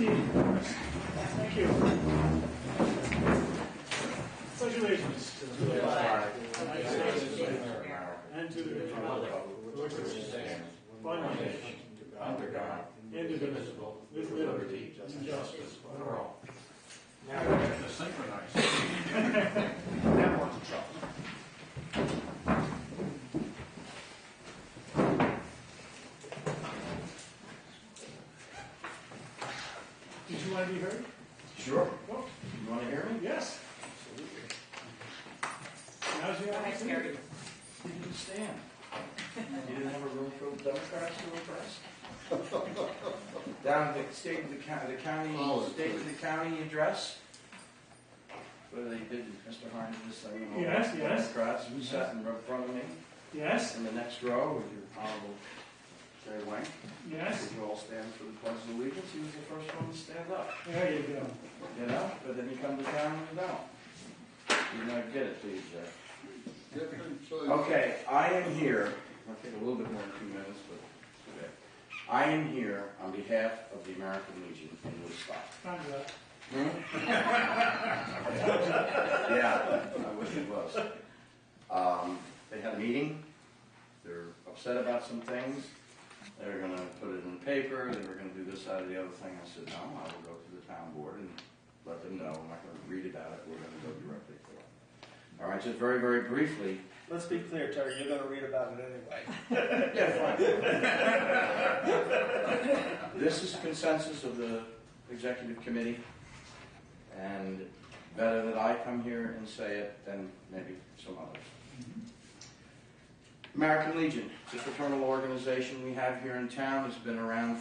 meeting. Thank you. Pledge allegiance to the flag of the United States of America and to the republic for which it stands, one nation, under God, indivisible, with liberty and justice for all. Now we're going to synchronize. That one's trouble. Did you want to be heard? Sure. Well, You want to hear me? yes. Absolutely. Now's your opportunity. You didn't stand. You didn't have a room full of Democrats to impress? Down at the state of the county address, where they did Mr. Hines this thing. Yes. Democrats who sat in front of me. Yes. In the next row with your honorable Jerry Wank. Yes. Did you all stand for the Pledge of Allegiance? He was the first one to stand up. There you go. You know? But then you come to town and you don't. You don't get it, do you, Jeff? Okay, I am here. I'll take a little bit more than 2 minutes, but okay. I am here on behalf of the American Legion in Woodstock. Time's up. Yeah, I wish it was. They had a meeting. They're upset about some things. They were going to put it in the paper. They were going to do this, that, or the other thing. I said, no, I will go to the town board and let them know. I'm not going to read about it. We're going to go directly to it. All right, just very, very briefly. Let's be clear, Terry, you're going to read about it anyway. Yeah, fine. This is consensus of the executive committee, and better that I come here and say it than maybe some others. American Legion, it's a fraternal organization we have here in town. It's been around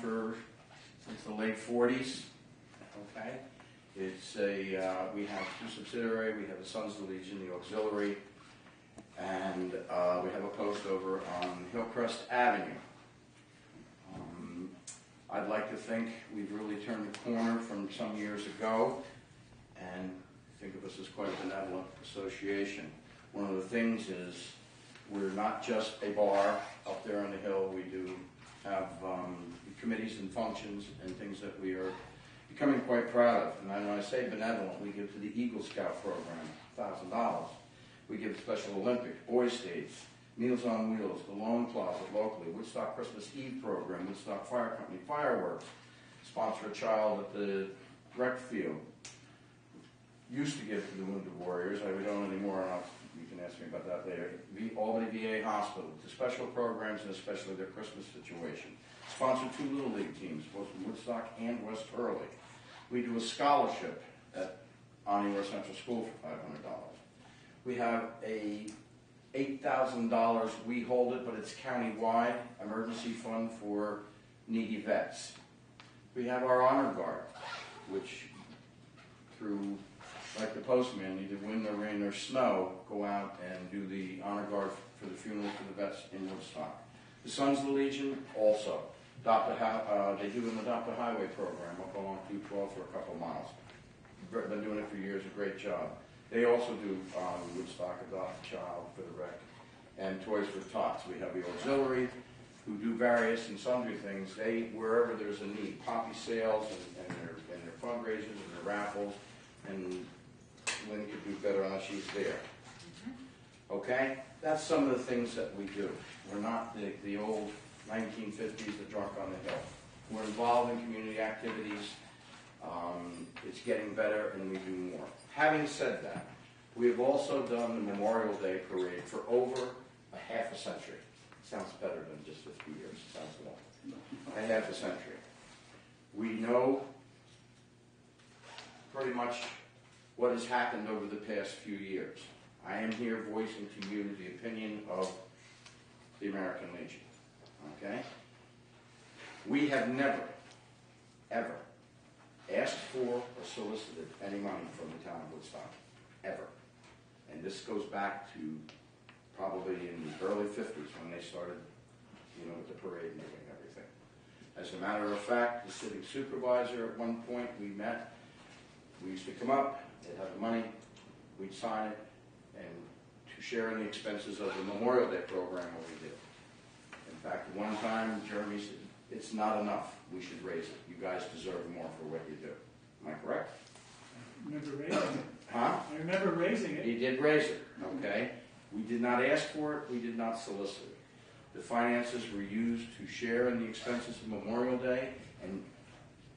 since the late 40s. Okay, it's we have two subsidiaries. We have the Sons of the Legion, the auxiliary, and we have a post over on Hillcrest Avenue. I'd like to think we've really turned the corner from some years ago, and think of us as quite a benevolent association. One of the things is we're not just a bar up there on the hill. We do have committees and functions and things that we are becoming quite proud of. And when I say benevolent, we give to the Eagle Scout program $1,000. We give Special Olympics, Boy States, Meals on Wheels, the Loan Closet locally, Woodstock Christmas Eve program, Woodstock Fire Company fireworks, sponsor a child at the rec field. Used to give to the Wounded Warriors. We don't anymore. You can ask me about that later. Albany VA Hospital, the special programs and especially their Christmas situation. Sponsor 2 Little League teams, both in Woodstock and West Hurley. We do a scholarship at Ani North Central School for $500. We have a $8,000, we hold it, but it's county-wide, emergency fund for needy vets. We have our Honor Guard, which through, like the postman, either wind or rain or snow, go out and do the Honor Guard for the funeral for the vets in Woodstock. The Sons of the Legion also. They do an Adopt a Highway program up along 212 for a couple of miles. Been doing it for years, a great job. They also do Woodstock Adopt a Child for the rec and Toys for Tots. We have the auxiliary who do various and sundry things. Wherever there's a need, poppy sales and their fundraisers and their raffles, and Lynn could do better on it, she's there. Okay? That's some of the things that we do. We're not the old 1950s, the drunk on the hill. We're involved in community activities. It's getting better and we do more. Having said that, we have also done the Memorial Day Parade for over a half a century. Sounds better than just 50 years. Sounds long. A half a century. We know pretty much what has happened over the past few years. I am here voicing to you the opinion of the American Legion. Okay? We have never, ever asked for or solicited any money from the town of Woodstock. Ever. And this goes back to probably in the early 50s when they started, with the parade and doing everything. As a matter of fact, the city supervisor at one point we met, we used to come up, they'd have the money, we'd sign it, and to share in the expenses of the Memorial Day program what we did. In fact, one time Jeremy said, it's not enough. We should raise it. You guys deserve more for what you do. Am I correct? I remember raising it. Huh? I remember raising it. He did raise it, okay? We did not ask for it. We did not solicit it. The finances were used to share in the expenses of Memorial Day, and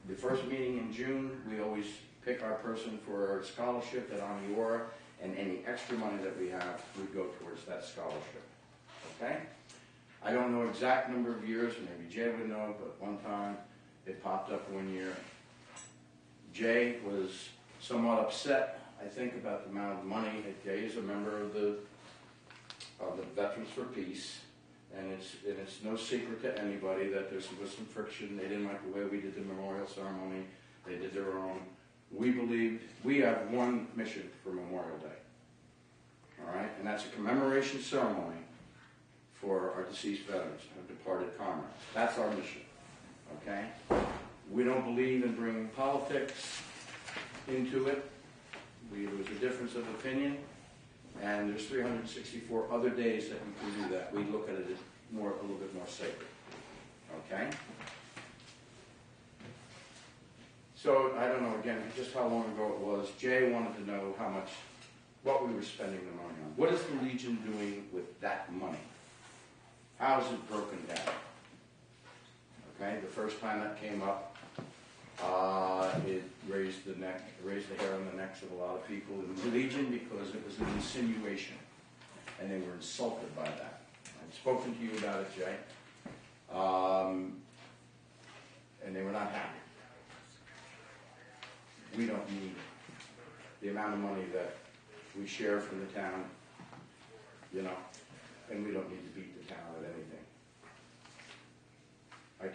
the first meeting in June, we always pick our person for our scholarship at Amiora, and any extra money that we have would go towards that scholarship, okay? I don't know exact number of years, maybe Jay would know, but one time it popped up one year. Jay was somewhat upset, I think, about the amount of money. Jay is a member of the Veterans for Peace, and it's no secret to anybody that there was some friction. They didn't like the way we did the memorial ceremony. They did their own. We believed we have one mission for Memorial Day, all right? And that's a commemoration ceremony for our deceased veterans, our departed comrades. That's our mission, okay? We don't believe in bringing politics into it. There was a difference of opinion, and there's 364 other days that you can do that. We look at it as a little bit more sacred, okay? So, I don't know, again, just how long ago it was. Jay wanted to know what we were spending the money on. What is the Legion doing with that money? How is it broken down? Okay, the first time that came up, it raised the hair on the necks of a lot of people in the Legion because it was an insinuation, and they were insulted by that. I've spoken to you about it, Jay, and they were not happy. We don't need the amount of money that we share from the town, you know, and we don't need to beat the town at anything. I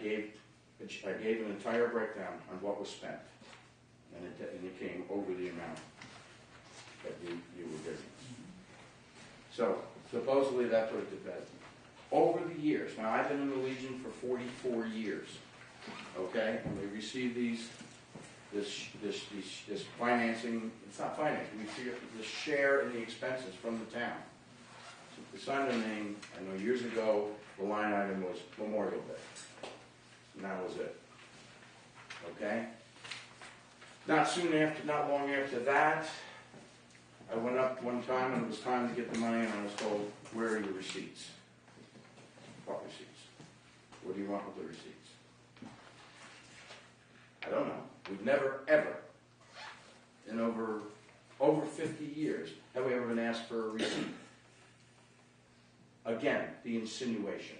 gave an entire breakdown on what was spent, and it came over the amount that you were giving. So, supposedly that put it to bed. Over the years, now I've been in the Legion for 44 years, okay, and we received this financing. It's not financing. We figure the share in the expenses from the town. So we signed a name. I know years ago the line item was Memorial Day, and that was it. Okay. Not long after that, I went up one time and it was time to get the money, and I was told, "Where are your receipts?" What receipts? What do you want with the receipts? I don't know. We've never, ever, in over 50 years, have we ever been asked for a receipt. Again, the insinuation.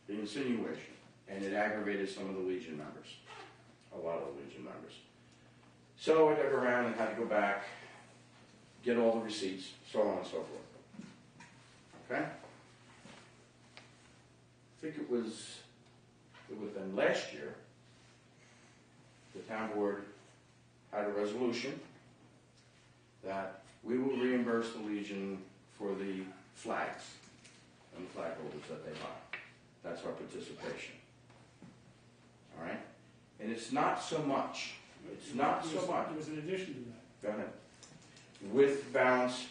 And it aggravated some of the Legion members. A lot of the Legion members. So I dug around and had to go back, get all the receipts, so on and so forth. Okay? I think it would have been last year, the town board had a resolution that we will reimburse the Legion for the flags and the flag holders that they buy. That's our participation. All right? And it's not so much. There was an addition to that. Go ahead. With balance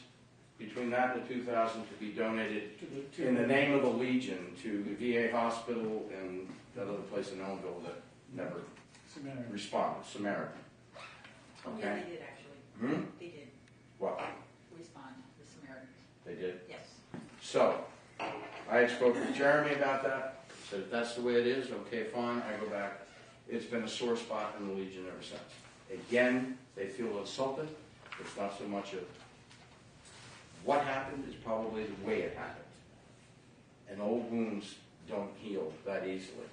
between that and the 2,000 to be donated in the name of the Legion to the VA hospital and that other place in Elmville that never responded, Samaritan. Okay? Yeah, they did actually. Hmm? They did What? respond, the Samaritans. They did? Yes. So, I had spoken with Jeremy about that, said if that's the way it is, okay, fine, I go back. It's been a sore spot in the Legion ever since. Again, they feel insulted. It's not so much of what happened, it's probably the way it happened. And old wounds don't heal that easily.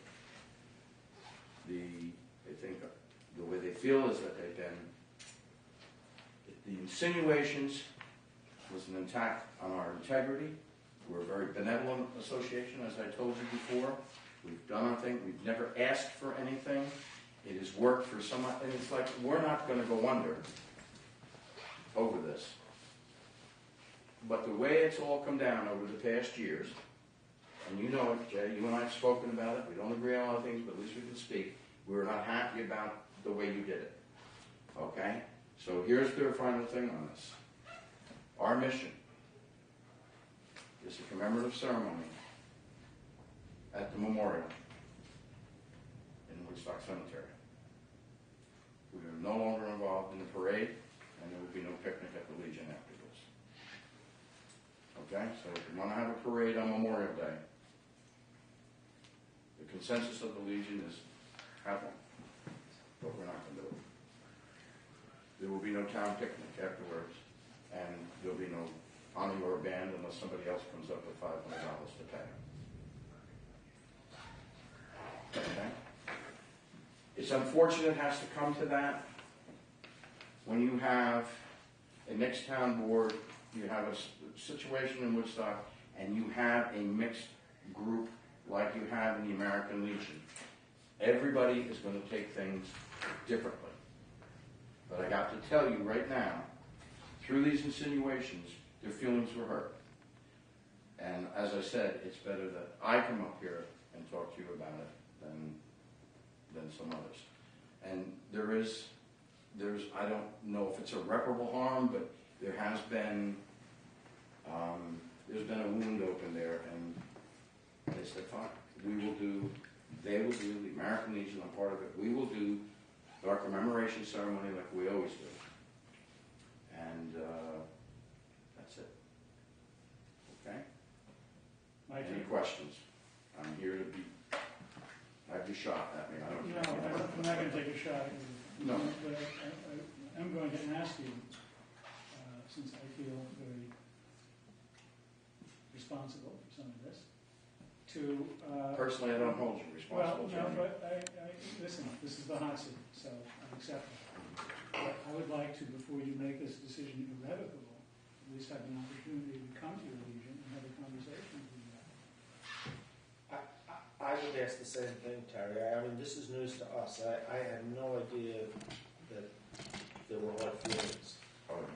I think the way they feel is that the insinuations was an attack on our integrity. We're a very benevolent association, as I told you before. We've done our thing. We've never asked for anything. It has worked for someone, and it's like we're not going to go under over this. But the way it's all come down over the past years, and you know it, Jay, you and I have spoken about it. We don't agree on a lot of things, but at least we can speak. We're not happy about the way you did it. Okay? So here's the final thing on this. Our mission is a commemorative ceremony at the memorial Woodstock Cemetery. We are no longer involved in the parade, and there will be no picnic at the Legion after this. Okay, so if you want to have a parade on Memorial Day, the consensus of the Legion is have one, but we're not going to do it. There will be no town picnic afterwards, and there'll be no honor your band unless somebody else comes up with $500 to pay. Okay? It's unfortunate it has to come to that. When you have a mixed town board, you have a situation in Woodstock, and you have a mixed group like you have in the American Legion. Everybody is going to take things differently. But I got to tell you right now, through these insinuations, their feelings were hurt. And as I said, it's better that I come up here and talk to you about it than some others. And there's, I don't know if it's irreparable harm, but there has been, there's been a wound open there, and they said, fine, they will do, the American Legion, I'm part of it, we will do our commemoration ceremony like we always do. And that's it. Okay? Any questions? I'm here to be, have you shot at me? I don't No, care. I'm not going to take a shot at you. No. But I'm going to ask you, since I feel very responsible for some of this, to... Personally, I don't hold you responsible. Well, no, but listen, this is the hot seat, so I accept it. But I would like to, before you make this decision irrevocable, at least have an opportunity to come to your Legion and have a conversation with you about it. I would ask the same thing, Terry. I mean, this is news to us. I had no idea that there were hard feelings.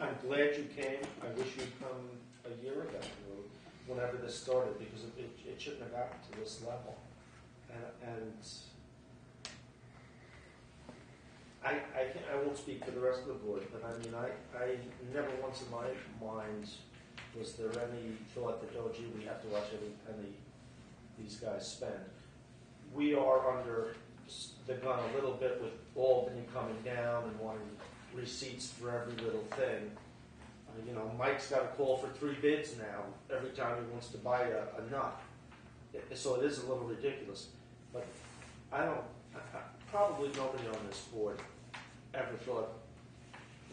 I'm glad you came. I wish you'd come a year ago, or whenever this started, because it shouldn't have gotten to this level. And I won't speak for the rest of the board, but I mean, I never once in my mind was there any thought that, oh, gee, we have to watch every penny these guys spend. We are under the gun a little bit with Albany coming down and wanting receipts for every little thing. You know, Mike's got a call for 3 bids now every time he wants to buy a nut. So it is a little ridiculous. But probably nobody on this board ever thought.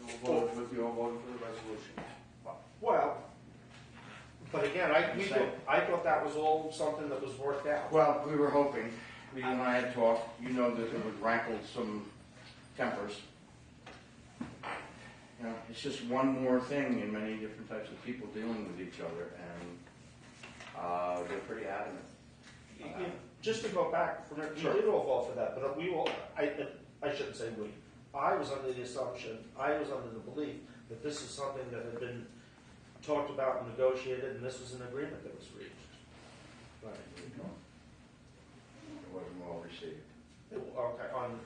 You all voted for the resolution. Well, but again, I thought that was all something that was worked out. Well, we were hoping. You and I had talked. You know that it would rankle some tempers. You know, it's just one more thing in many different types of people dealing with each other, and they're pretty adamant. Just to go back from it, we did all vote for that, but we all, I shouldn't say we. I was under the assumption, I was under the belief that this is something that had been talked about and negotiated, and this was an agreement that was reached. Right. It wasn't well received. Okay, on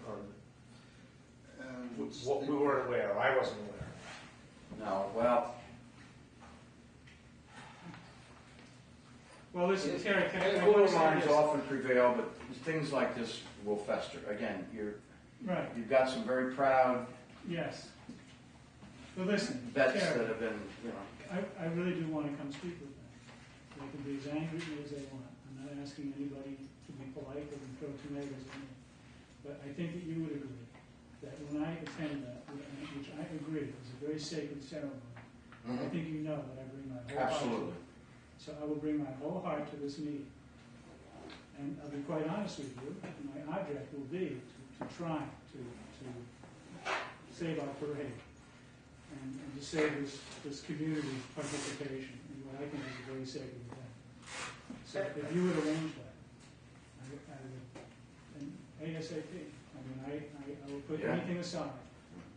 And what we weren't aware, I wasn't aware. No, well, Well, listen, Terry, can I cooler say minds this? often prevail, but things like this will fester. Again, Right, you've got some very proud yes. But listen, vets Terry, that have been, you know. I really do want to come speak with them. They can be as angry at me as they want. I'm not asking anybody to be polite or to throw tomatoes at me. But I think that you would agree that when I attend that, which I agree is a very sacred ceremony, I think you know that I bring my whole heart to Absolutely. it. So I will bring my whole heart to this meeting. And I'll be quite honest with you, my object will be to try to save our parade and to save this community participation in what I think is a very sacred event. So if you would arrange that, I would, and ASAP, I mean, I will put Yeah. anything aside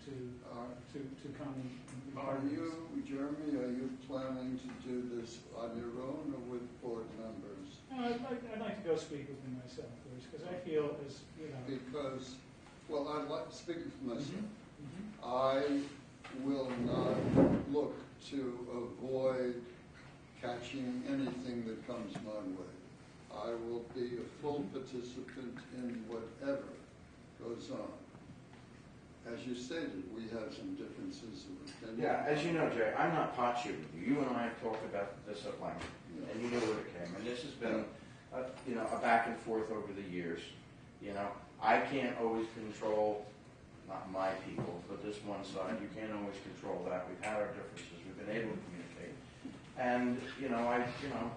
to come and be part are of this. you, Jeremy, are you planning to do this on your own or with board members? I'd like to go speak with him myself first, because I feel as, you know... Because, well, I'd like, speaking for myself, Mhm. I will not look to avoid catching anything that comes my way. I will be a full participant in whatever goes on. As you stated, we have some differences of opinion. Yeah, as you know, Jay, I'm not pot shooting you. You and I have talked about this at length, and you know where it came. And this has been, a back and forth over the years. You know, I can't always control, not my people, but this one side. You can't always control that. We've had our differences. We've been able to communicate. And,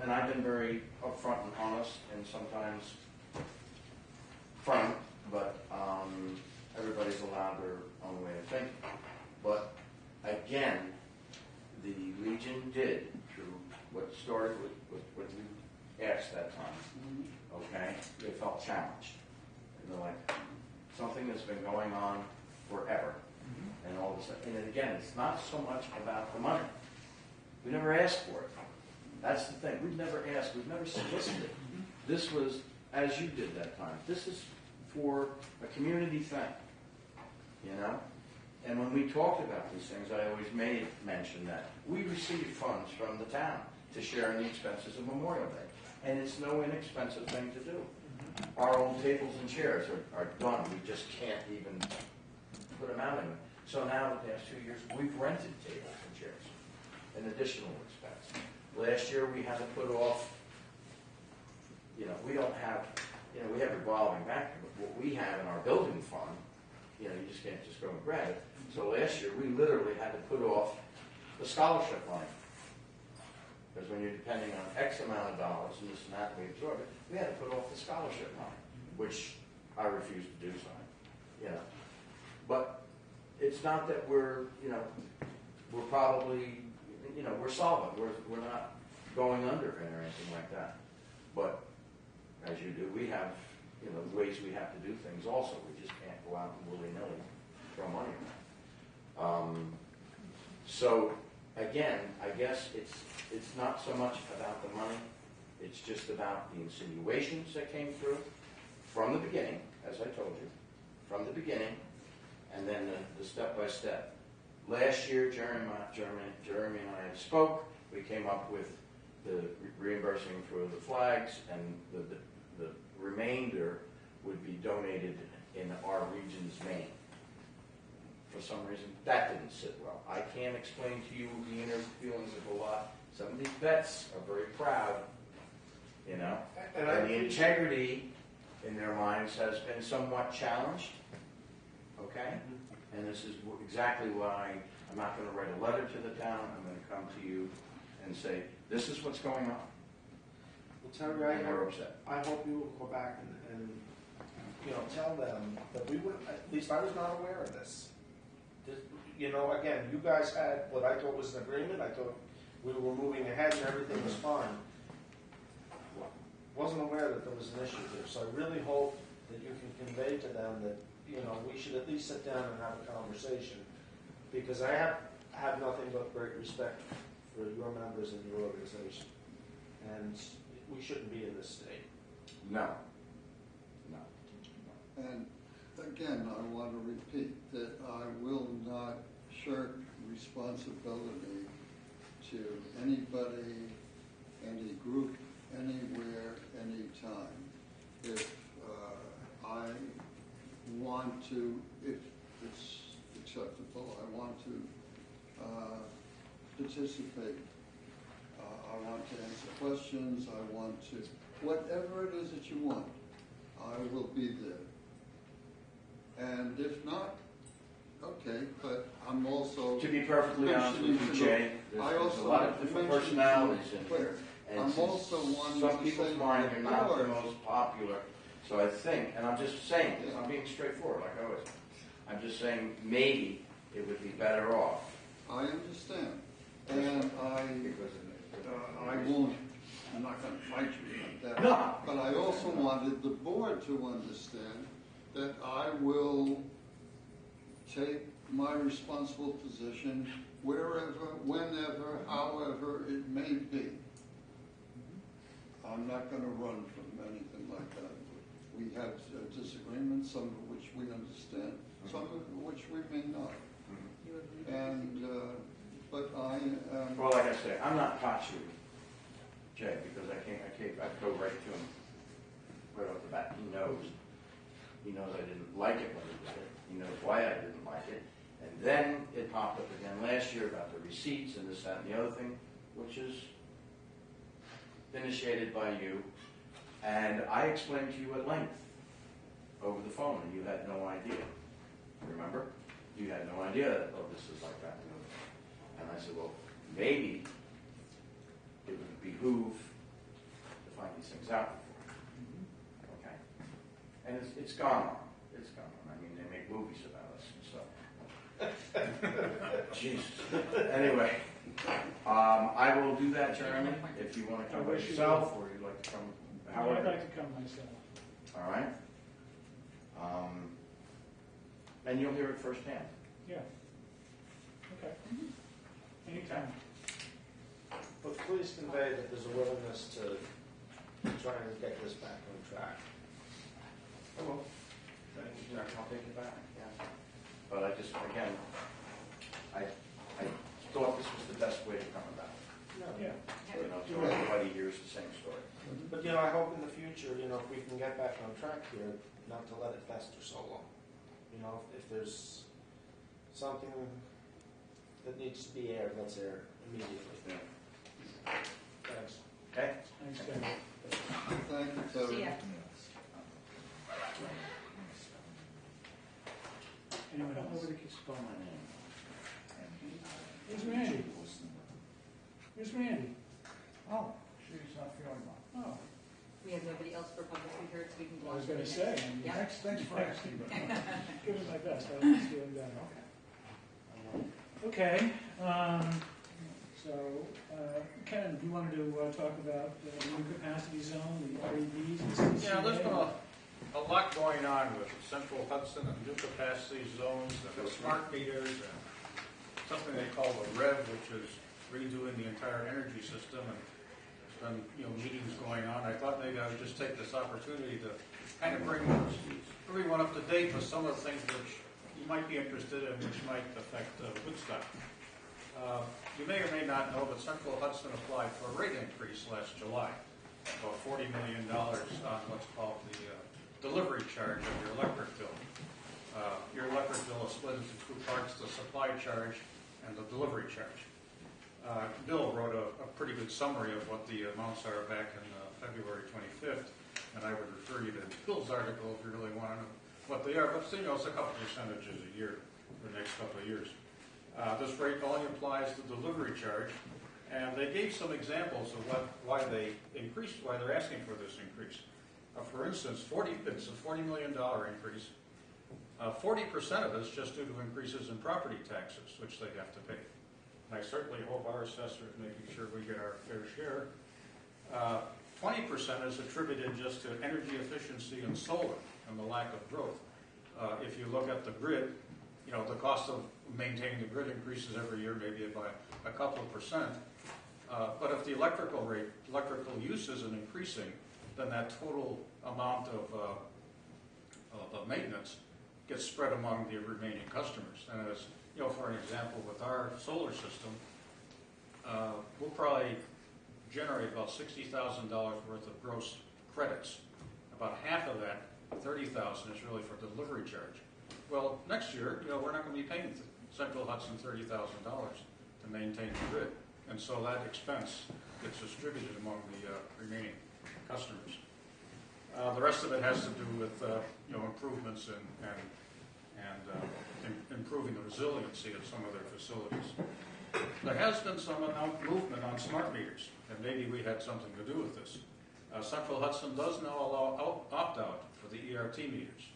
and I've been very upfront and honest, and sometimes firm, but everybody's allowed their own way of thinking. But again, the Legion did, through what started with what you asked that time, okay? They felt challenged. And they're like, something that's been going on forever. And all of a sudden, and again, it's not so much about the money. We never asked for it. That's the thing. We've never asked. We've never solicited. This was, as you did that time, this is for a community thing, you know? And when we talked about these things, I always made mention that we received funds from the town to share in the expenses of Memorial Day. And it's no inexpensive thing to do. Our old tables and chairs are done. We just can't even put them out anymore. So now, the past 2 years, we've rented tables and chairs, an additional expense. Last year, we had to put off, we don't have, we have revolving back, but what we have in our building fund, you just can't just go and grab it. So last year, we literally had to put off the scholarship line. Because when you're depending on X amount of dollars and this and that, we absorb it, we had to put off the scholarship line, which I refuse to do so. But it's not that we're probably, we're solvent. We're not going under or anything like that. But as you do, we have, ways we have to do things also. We just can't go out and willy-nilly throw money around. So again, I guess it's not so much about the money. It's just about the insinuations that came through from the beginning, as I told you, from the beginning, and then the step-by-step. Last year, Jeremy and I had spoke. We came up with the reimbursing for the flags, and the remainder would be donated in our region's name. For some reason, that didn't sit well. I can't explain to you the inner feelings of a lot. Some of these vets are very proud, and the integrity in their minds has been somewhat challenged, okay? And this is exactly why I'm not going to write a letter to the town. I'm going to come to you and say, this is what's going on. Well, Terry, And they're upset. I hope you will go back and tell them that we would, at least I was not aware of this. Again, you guys had what I thought was an agreement. I thought we were moving ahead and everything was fine. Wasn't aware that there was an issue here. So I really hope that you can convey to them that, we should at least sit down and have a conversation. Because I have nothing but great respect for your members and your organization. And we shouldn't be in this state. No. And again, I want to repeat that I will not shirk responsibility to anybody, any group, anywhere, anytime. If I want to, if it's acceptable, I want to participate. I want to answer questions. I want to, whatever it is that you want, I will be there. And if not, okay, but I'm also... To be perfectly honest with you, Jay, there's a lot of different personalities in here. And I'm also wanting some to people's say mind you're not the before- most popular. So I think, and I'm just saying this, I'm being straightforward like I always am. I'm just saying maybe it would be better off. I understand. And I won't, I'm not going to fight you about that. No. But I also wanted the board to understand that I will take my responsible position wherever, whenever, however it may be. I'm not going to run from anything like that. We have disagreements, some of which we understand, some of which we may not. And, but I am... Well, like I say, I'm not pot shooting, Jay, because I go right to him right off the bat. He knows. He knows I didn't like it when he did it. He knows why I didn't like it. And then it popped up again last year about the receipts and this, that, and the other thing, which is initiated by you. And I explained to you at length over the phone, and you had no idea. Remember? You had no idea that, oh, this is like that. And I said, well, maybe it would behoove to find these things out before. Okay? And it's gone on. It's gone on. I mean, they make movies about us and stuff. Jesus. Anyway, I will do that, Jeremy, if you want to come by yourself or you'd like to come. However. I'd like to come myself. All right. And you'll hear it firsthand. Yeah. Okay. Anytime. But please convey that there's a willingness to try and get this back on track. Oh, well. I'll take it back, yeah. But I just, again, I thought this was the best way to come about it. Yeah. You know, so everybody hears the same story. But, you know, I hope in the future, you know, if we can get back on track here, not to let it fester so long. You know, if there's something that needs to be aired, let's air it immediately. Yeah. Thanks. Okay? Thanks, Ken. Thank you, Terry. See ya. Anyone else? Nobody can spell my name. Where's Randy? Where's Randy? Oh, she's not feeling well. Oh, We have nobody else for publicly heard, so we can go I on was to the going to next. say. Yeah. Thanks for asking. But Give it my best. I was feeling better. Okay. So, Ken, you wanted to talk about the new capacity zone, the REVs, and CCA? Yeah, there's been a lot going on with Central Hudson and new capacity zones and the smart meters and something they call the REV, which is redoing the entire energy system. And there's been, meetings going on. I thought maybe I would just take this opportunity to kind of bring everyone up to date with some of the things which you might be interested in, which might affect Woodstock. You may or may not know, but Central Hudson applied for a rate increase last July, about $40 million on what's called the delivery charge of your electric bill. Your electric bill is split into two parts, the supply charge and the delivery charge. Bill wrote a pretty good summary of what the amounts are back in February 25th, and I would refer you to Bill's article if you really want to know what they are, but it's a couple percentages a year for the next couple of years. This rate only applies to delivery charge, and they gave some examples of why they increased, why they're asking for this increase. For instance, it's a $40 million increase. 40% of it is just due to increases in property taxes, which they have to pay. And I certainly hope our assessors are making sure we get our fair share. 20% is attributed just to energy efficiency and solar and the lack of growth. If you look at the grid, the cost of maintaining the grid increases every year, maybe by a couple of percent. But if the electrical use isn't increasing, then that total amount of maintenance gets spread among the remaining customers. And as for an example, with our solar system, we'll probably generate about $60,000 worth of gross credits. About half of that, $30,000, is really for delivery charge. Well, next year, we're not going to be paying Central Hudson $30,000 to maintain the grid, and so that expense gets distributed among the remaining customers. The rest of it has to do with improvements and improving the resiliency of some of their facilities. There has been some movement on smart meters, and maybe we had something to do with this. Central Hudson does now allow opt-out for the ERT meters.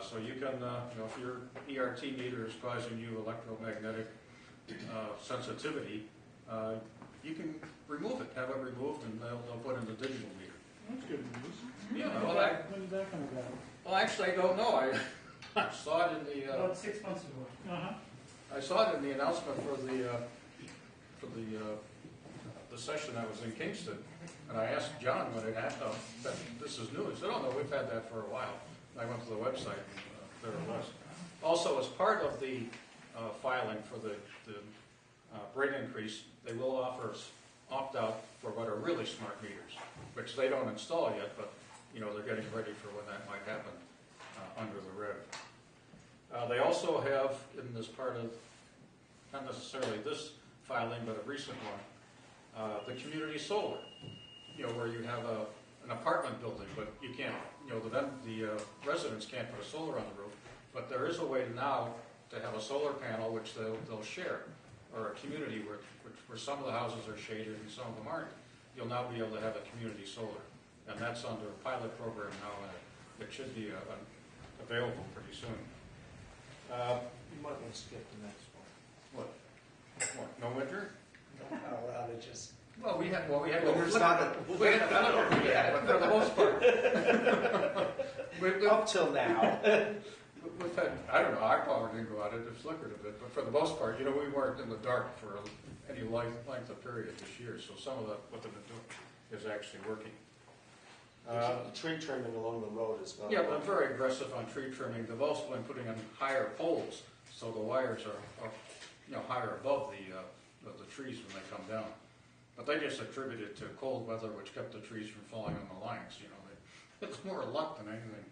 So you can, if your ERT meter is causing you electromagnetic sensitivity, you can remove it, have it removed, and they'll put in the digital meter. That's good news. Yeah, When did that come about? well, actually, I don't know. I saw it in the. About 6 months ago. Uh-huh. I saw it in the announcement for the session that was in Kingston, and I asked John when it happened. This is new. He said, "Oh no, we've had that for a while." I went to the website, and there it was. Also, as part of the filing for the rate increase, they will offer us opt-out for what are really smart meters, which they don't install yet, but they're getting ready for when that might happen. under the red. They also have, in this part of, not necessarily this filing, but a recent one, the community solar, where you have an apartment building, but you can't, the residents can't put a solar on the roof, but there is a way now to have a solar panel which they'll share, or a community where some of the houses are shaded and some of them aren't. You'll now be able to have a community solar, and that's under a pilot program now, and it should be available pretty soon. You might want to skip the next one. What? No winter? No, rather just. Well, we had. Well, there's not a. We had, I don't know, yeah, but for the most part. Up till now. We've had, I don't know, our power didn't go out, it flickered a bit, but for the most part, we weren't in the dark for any length of period this year, so some of what they've been doing is actually working. The tree trimming along the road is going. Yeah, but I'm very aggressive on tree trimming. They've also been putting in higher poles, so the wires are higher above the trees when they come down. But they just attribute it to cold weather, which kept the trees from falling on the lines. It's more luck than anything.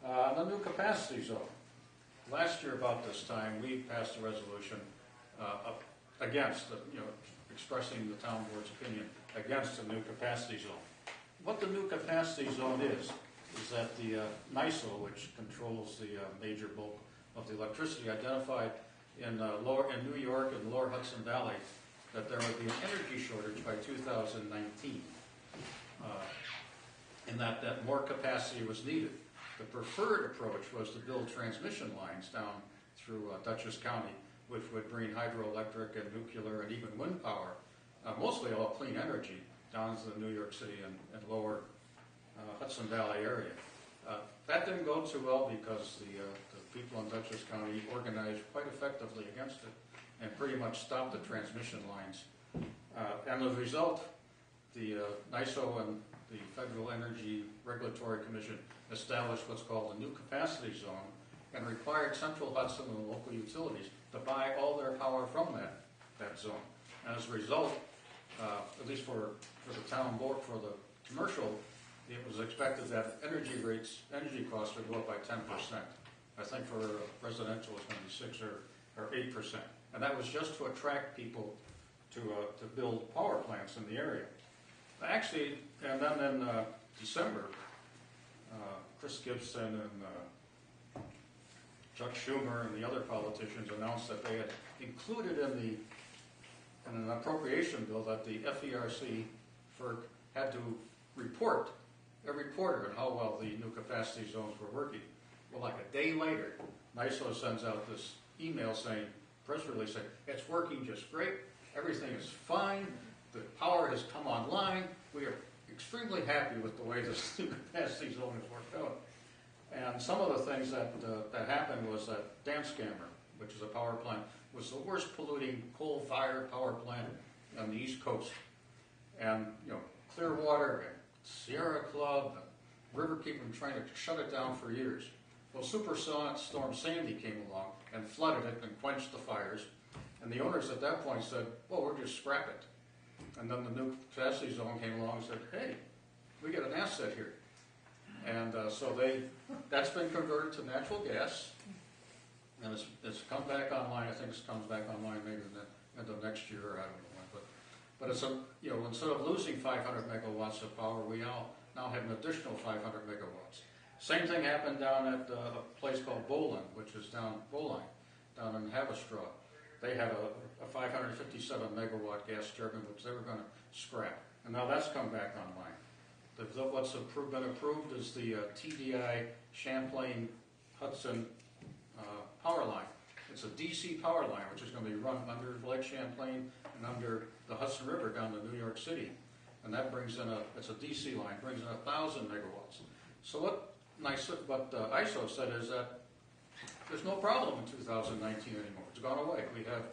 The new capacity zone. Last year about this time, we passed a resolution against, expressing the town board's opinion against the new capacity zone. What the new capacity zone is that the NISO, which controls the major bulk of the electricity, identified in New York and lower Hudson Valley that there would be an energy shortage by 2019, and that more capacity was needed. The preferred approach was to build transmission lines down through Dutchess County, which would bring hydroelectric and nuclear and even wind power, mostly all clean energy, down to the New York City and lower Hudson Valley area. That didn't go too well because the people in Dutchess County organized quite effectively against it and pretty much stopped the transmission lines. And as a result, the NISO and the Federal Energy Regulatory Commission established what's called the new capacity zone and required Central Hudson and the local utilities to buy all their power from that zone. And as a result, at least for the town board, for the commercial, it was expected that energy costs would go up by 10%. I think for residential it's going to be 6 or 8%. And that was just to attract people to build power plants in the area. Actually, and then in December, Chris Gibson and Chuck Schumer and the other politicians announced that they had included in an appropriation bill that the FERC had to report every quarter on how well the new capacity zones were working. Well, like a day later, NISO sends out this email saying, press release saying, it's working just great, everything is fine, the power has come online, we are extremely happy with the way this new capacity zone has worked out. And some of the things that happened was that Danskammer, which is a power plant, was the worst polluting coal-fired power plant on the East Coast. And, Clearwater and Sierra Club and Riverkeeper have been trying to shut it down for years. Well, Superstorm Sandy came along and flooded it and quenched the fires. And the owners at that point said, well, we'll just scrap it. And then the new capacity zone came along and said, hey, we got an asset here. And so that's been converted to natural gas. And it's come back online. I think it comes back online maybe in the end of next year, or I don't know when. But it's instead of losing 500 megawatts of power, we now have an additional 500 megawatts. Same thing happened down at a place called Bowline, which is down in Haverstraw. They had a 557 megawatt gas turbine, which they were going to scrap. And now that's come back online. What's been approved is the TDI Champlain Hudson power line. It's a DC power line, which is going to be run under Lake Champlain and under the Hudson River down to New York City. And that brings in it's a DC line, brings in 1,000 megawatts. So what ISO said is that there's no problem in 2019 anymore. It's gone away. We had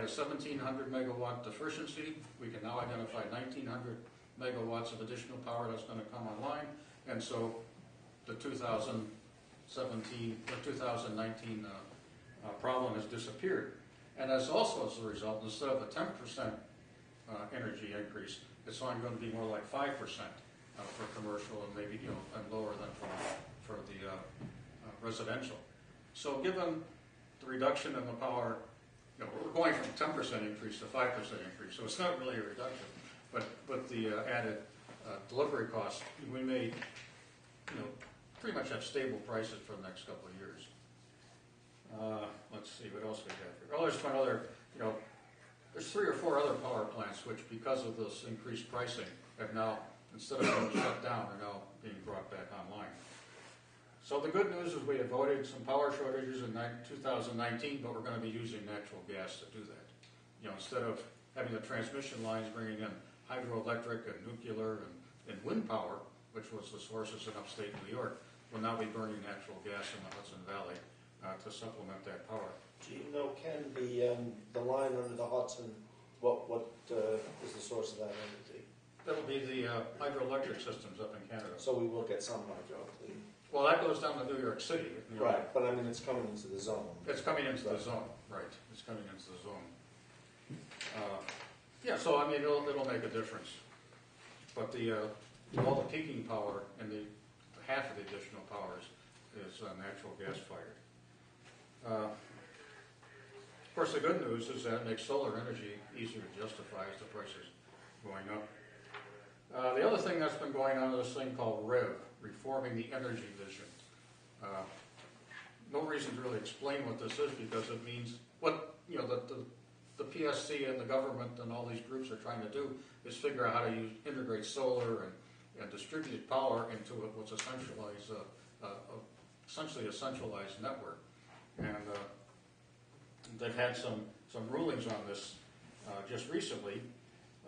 a 1,700 megawatt deficiency. We can now identify 1,900 megawatts of additional power that's going to come online. And so the 2017 or 2019 problem has disappeared. And as also as a result, instead of a 10% energy increase, it's only going to be more like 5% for commercial and maybe and lower than for the residential. So given the reduction in the power, we're going from 10% increase to 5% increase, so it's not really a reduction, but the added delivery costs, we may, pretty much have stable prices for the next couple of years. Let's see, what else we have here? Oh, there's one other, there's 3 or 4 other power plants which, because of this increased pricing, have now, instead of being shut down, are now being brought back online. So the good news is we avoided some power shortages in 2019, but we're going to be using natural gas to do that. Instead of having the transmission lines bringing in hydroelectric and nuclear and wind power, which was the sources in upstate New York, we'll now be burning natural gas in the Hudson Valley to supplement that power. Do you know, Ken, the line under the Hudson, what is the source of that energy? That'll be the hydroelectric systems up in Canada. So we will get some hydro. Well, that goes down to New York City. Right, but I mean, it's coming into the zone. It's coming into the zone, right. It's coming into the zone. Yeah, so I mean, it'll make a difference. But all the peaking power and the half of the additional power is natural gas fired. Of course, the good news is that it makes solar energy easier to justify as the price is going up. The other thing that's been going on is this thing called REV, Reforming the Energy Vision. No reason to really explain what this is because it means what the PSC and the government and all these groups are trying to do is figure out how to integrate solar and distributed power into what's essentially a centralized network. And they've had some rulings on this just recently.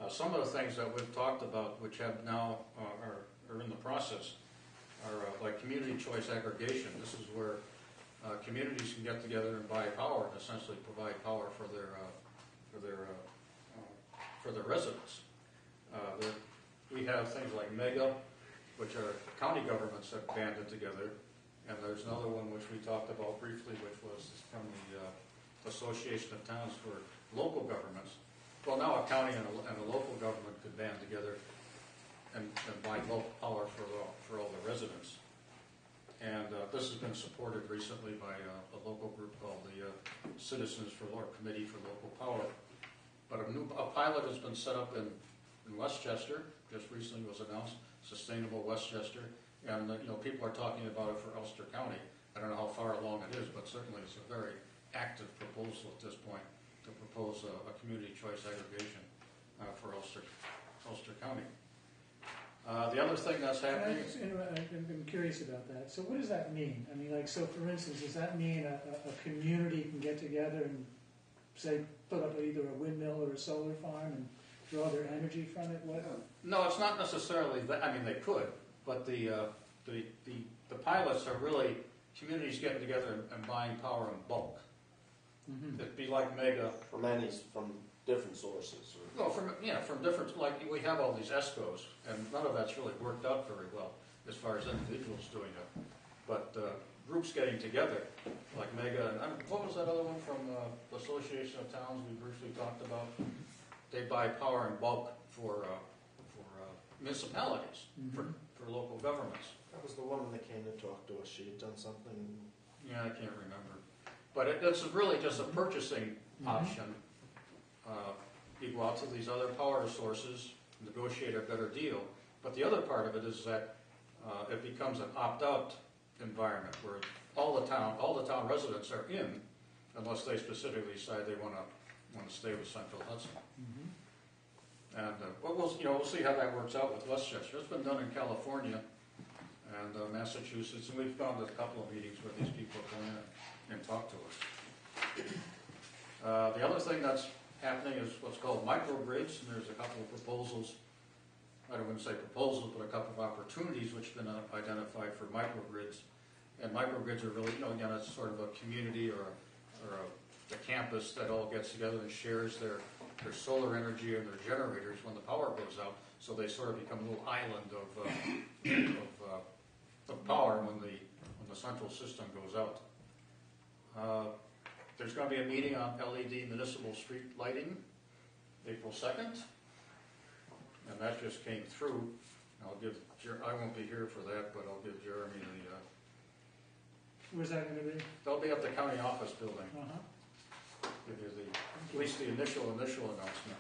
Some of the things that we've talked about, which have now are in the process, are like community choice aggregation. This is where communities can get together and buy power and essentially provide power for their residents. We have things like MEGA, which are county governments that banded together, and there's another one which we talked about briefly, which was from the Association of Towns for Local Governments. Well, now a county and a local government could band together and buy local power for all the residents. And this has been supported recently by a local group called the Citizens for Local Committee for Local Power. But a pilot has been set up in Westchester, just recently was announced, Sustainable Westchester, and people are talking about it for Ulster County. I don't know how far along it is, but certainly it's a very active proposal at this point to propose a community choice aggregation for Ulster County. The other thing that's happening... I'm curious about that. So what does that mean? I mean, so for instance, does that mean a community can get together and, say, put up either a windmill or a solar farm and draw their energy from it? What? No, it's not necessarily that. I mean, they could, but the pilots are really communities getting together and buying power in bulk. Mm-hmm. It'd be like MEGA. From different sources. Well, from different, like we have all these ESCOs, and none of that's really worked out very well as far as individuals doing it. But groups getting together, like MEGA, and what was that other one from the Association of Towns we briefly talked about? They buy power in bulk for municipalities, mm-hmm. for local governments. That was the woman that came to talk to us. She had done something. Yeah, I can't remember. But it's really just a purchasing mm-hmm. option. You go out to these other power sources, negotiate a better deal. But the other part of it is that it becomes an opt-out environment where all the town residents are in, unless they specifically decide they want to stay with Central Hudson. Mm-hmm. And but we'll see how that works out with Westchester. It's been done in California and Massachusetts, and we've gone to a couple of meetings where these people come in and talk to us. The other thing that's happening is what's called microgrids, and there's a couple of proposals. I wouldn't say proposals, but a couple of opportunities which have been identified for microgrids. And microgrids are really, again, it's sort of a community or a campus that all gets together and shares their solar energy and their generators when the power goes out. So they sort of become a little island of power when the central system goes out. There's going to be a meeting on LED municipal street lighting, April 2nd, and that just came through. I won't be here for that, but I'll give Jeremy Where's that gonna be? They'll be at the county office building, Uh-huh. give you at least the initial announcement.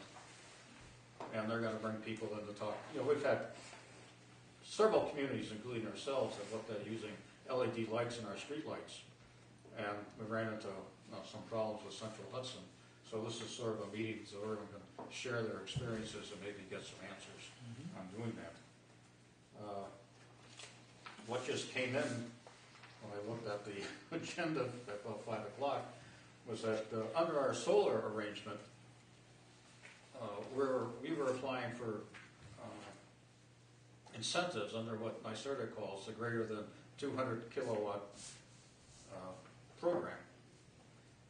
And they're gonna bring people in to talk. You know, we've had several communities, including ourselves, have looked at using LED lights in our street lights. And we ran into some problems with Central Hudson. So this is sort of a meeting so everyone can share their experiences and maybe get some answers on doing that. What just came in when I looked at the agenda at about 5 o'clock was that under our solar arrangement, we were applying for incentives under what NYSERDA calls the greater than 200 kilowatt program.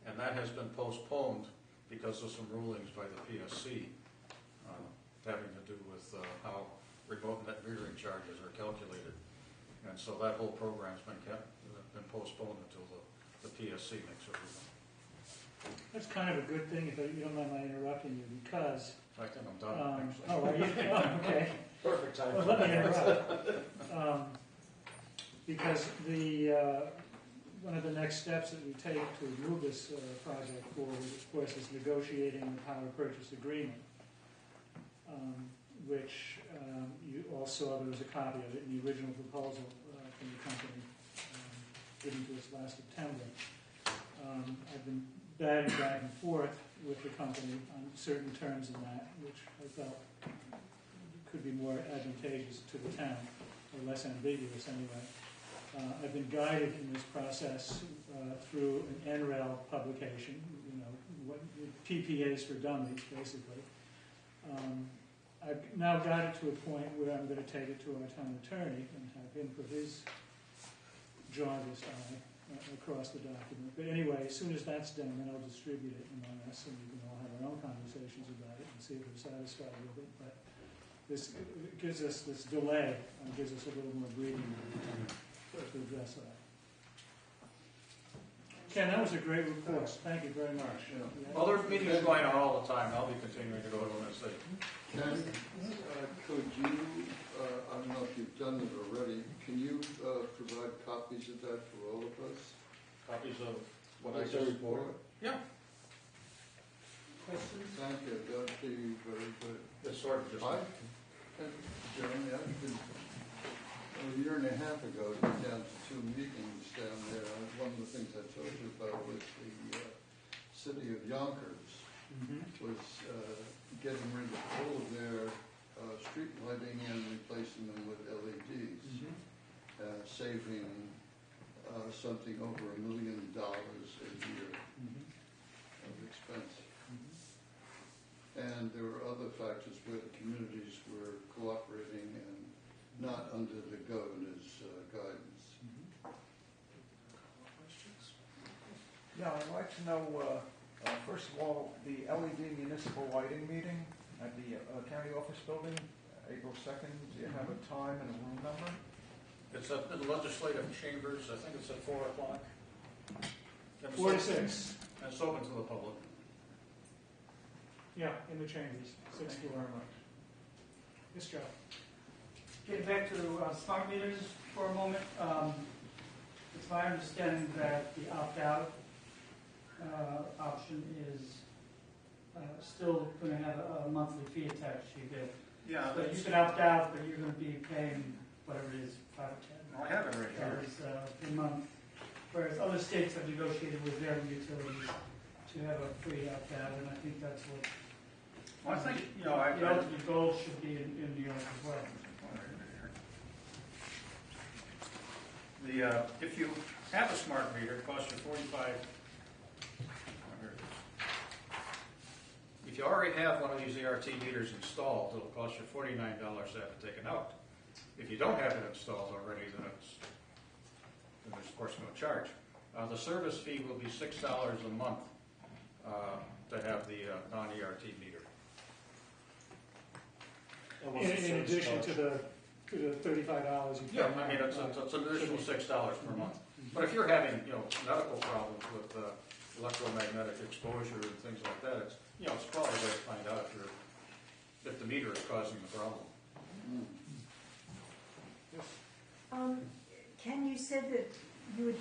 And that has been postponed because of some rulings by the PSC having to do with how remote net metering charges are calculated. And so that whole program's been postponed until the PSC makes a ruling. That's kind of a good thing, if you don't mind my interrupting you, because, I think I'm done, actually. oh, are you? Oh, okay. Perfect time. Well, let me interrupt. Because one of the next steps that we take to move this project forward, of course, is negotiating the power purchase agreement, which you all saw. There was a copy of it in the original proposal from the company given to us last September. I've been batting back and forth with the company on certain terms in that, which I felt could be more advantageous to the town, or less ambiguous anyway. I've been guided in this process through an NREL publication, PPAs for dummies, basically. I've now got it to a point where I'm going to take it to our town attorney and have him put his jaundiced eye across the document. But anyway, as soon as that's done, then I'll distribute it among us, and we can all have our own conversations about it and see if we're satisfied with it. But this gives us this delay, gives us a little more breathing room to address that. Ken, that was a great report. Thank you very much. Yeah. Well, there's meetings going on all the time. I'll be continuing to go to them and see. Ken, could you, I don't know if you've done it already, can you provide copies of that for all of us? Copies of what I This just report? Yeah. Questions? Thank you, that'd be very good. It's sort of just. Jeremy, I've been, a year and a half ago, I went down to 2 meetings down there. One of the things I told you about was the city of Yonkers was getting rid of all of their street lighting and replacing them with LEDs, saving something over $1 million a year of expense. And there were other factors where the communities were cooperating and not under the governor's guidance. Yeah, I'd like to know, first of all, the LED municipal lighting meeting at the county office building, April 2nd. Do you have a time and a room number? It's at the legislative chambers. I think it's at 4 o'clock. 4 to 6. And it's open to the public. Yeah, in the chambers. 6 Thank you to very much. Yes, Joe. Getting back to smart meters for a moment, it's my understanding that the opt-out option is still going to have a monthly fee attached to your bill. Yeah. So you can opt out, but you're going to be paying whatever it is, 5 or 10 I have it right here. dollars per month. Whereas other states have negotiated with their utilities to have a free opt-out, and I think that's what Well, I think, the ultimate goal should be in New York as well. If you have a smart meter, it costs you $45. If you already have one of these ART meters installed, it'll cost you $49 to have it taken out. If you don't have it installed already, then there's of course no charge. The service fee will be $6 a month to have the non-ERT meter. In addition to the $35 you pay. Yeah, I mean, it's an additional $6 per month. But if you're having, medical problems with electromagnetic exposure and things like that, it's probably way to find out if the meter is causing the problem. Ken, you said that you would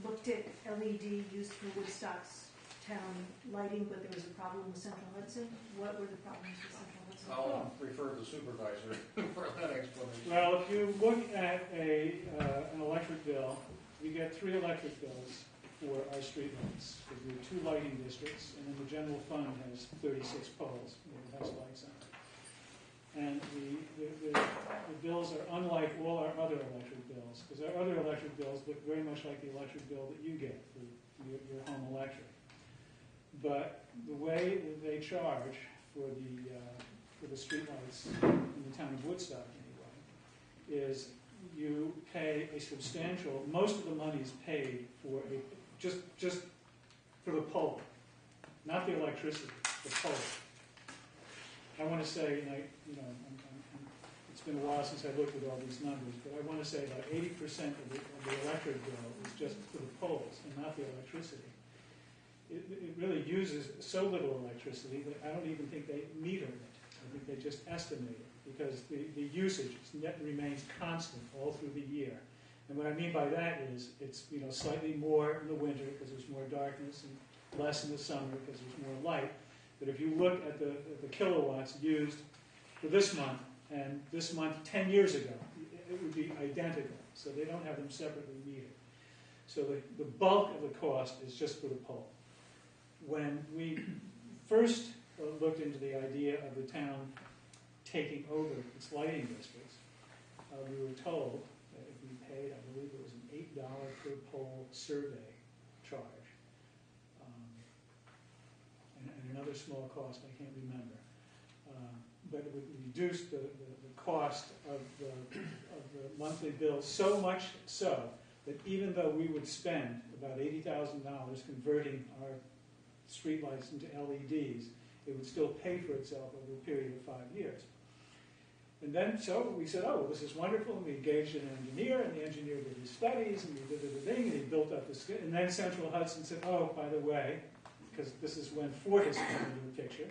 looked at LED used for Woodstock's town lighting, but there was a problem with Central Hudson. What were the problems with Central Hudson? I'll refer to the supervisor for that explanation. Well, if you look at an electric bill, we get 3 electric bills for our streetlights. We have 2 lighting districts, and then the general fund has 36 poles that has lights on it. And the bills are unlike all our other electric bills, because our other electric bills look very much like the electric bill that you get for your home electric. But the way that they charge for the streetlights in the town of Woodstock, anyway, is you pay a substantial. Most of the money is paid for just for the pole, not the electricity, the pole. I want to say, and it's been a while since I looked at all these numbers, but I want to say about 80% of the electric bill is just for the poles and not the electricity. It really uses so little electricity that I don't even think they meter it. I think they just estimate it because the usage remains constant all through the year. And what I mean by that is it's slightly more in the winter because there's more darkness and less in the summer because there's more light. But if you look at the kilowatts used for this month and this month 10 years ago, it would be identical. So they don't have them separately metered. So the bulk of the cost is just for the pole. When we first looked into the idea of the town taking over its lighting districts, we were told that if we paid, I believe it was an $8 per pole survey charge, and another small cost, I can't remember. But it would reduce the cost of the monthly bill so much so that even though we would spend about $80,000 converting our streetlights into LEDs, it would still pay for itself over a period of 5 years. And then, so we said, oh, well, this is wonderful, and we engaged an engineer, and the engineer did his studies, and we did the thing, and he built up this, and then Central Hudson said, oh, by the way, because this is when Fortis came into the picture,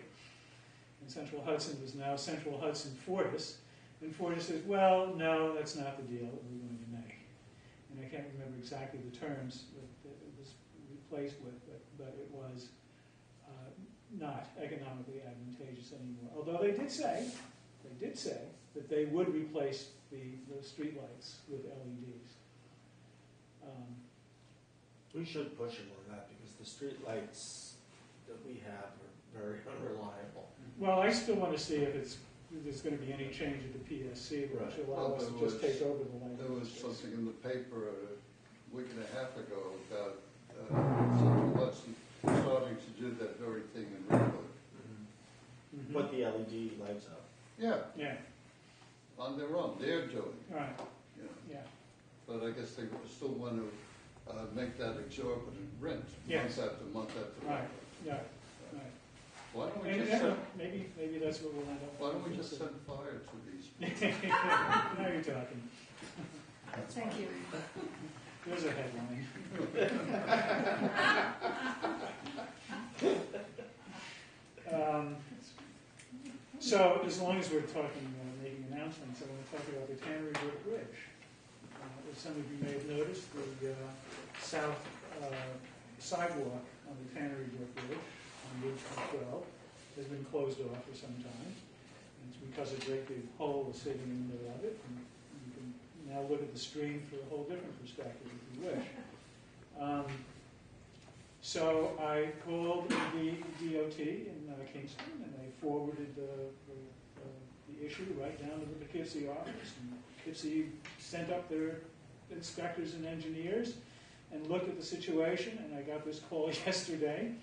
and Central Hudson was now Central Hudson Fortis, and Fortis says, well, no, that's not the deal that we're going to make. And I can't remember exactly the terms that it was replaced with, but it was not economically advantageous anymore. Although they did say that they would replace the streetlights with LEDs. We should push them on that because the street lights that we have are very unreliable. Well, I still want to see if there's going to be any change at the PSC, which allow us to just take over the lighting. There was something in the paper a week and a half ago about Central Hudson starting to do that very thing in Ringwood. Mm-hmm. Put the LED lights up. Yeah. On their own, they're doing. Right. Yeah. But I guess they still want to make that exorbitant rent Yes. month after month after month. Right. Yeah. Right. Why don't we And just send, maybe that's what we'll end up. why don't we just send fire to these people? Now you're talking. Thank you. There's a headline. So, as long as we're talking, making announcements, I want to talk about the Tannery Brook Bridge. As some of you may have noticed, the south sidewalk on the Tannery Brook Bridge on Route 12 has been closed off for some time. And it's because a great big hole is sitting in the middle of it. And you can now look at the stream through a whole different perspective if you wish. So I called the DOT in Kingston, and they forwarded the issue right down to the Poughkeepsie office. And Poughkeepsie sent up their inspectors and engineers and looked at the situation, and I got this call yesterday,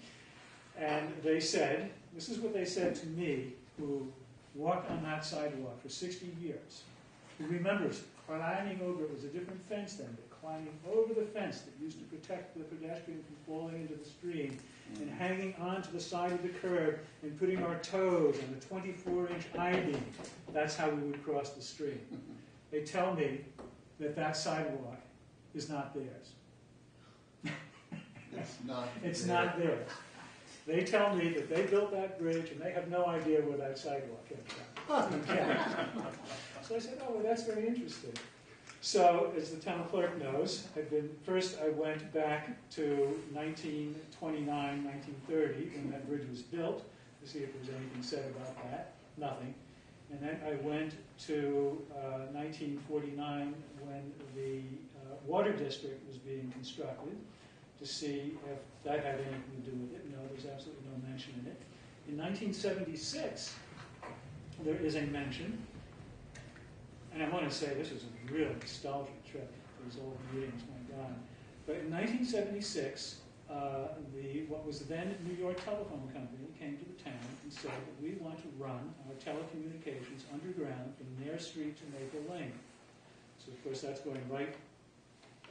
and they said, this is what they said to me, who walked on that sidewalk for 60 years, who remembers climbing over, it was a different fence then, but climbing over the fence that used to protect the pedestrian from falling into the stream, and hanging onto the side of the curb and putting our toes on a 24-inch I-beam. That's how we would cross the stream. They tell me that sidewalk is not theirs. It's not theirs. They tell me that they built that bridge and they have no idea where that sidewalk came from. So I said, oh, well, that's very interesting. So, as the town clerk knows, first I went back to 1929, 1930, when that bridge was built, to see if there was anything said about that. Nothing. And then I went to 1949, when the water district was being constructed, to see if that had anything to do with it. No, there's absolutely no mention in it. In 1976, there is a mention, and I want to say this was a real nostalgic trip, these old meetings, my God. But in 1976, what was then New York Telephone Company came to the town and said that we want to run our telecommunications underground from their street to Maple Lane. So, of course, that's going right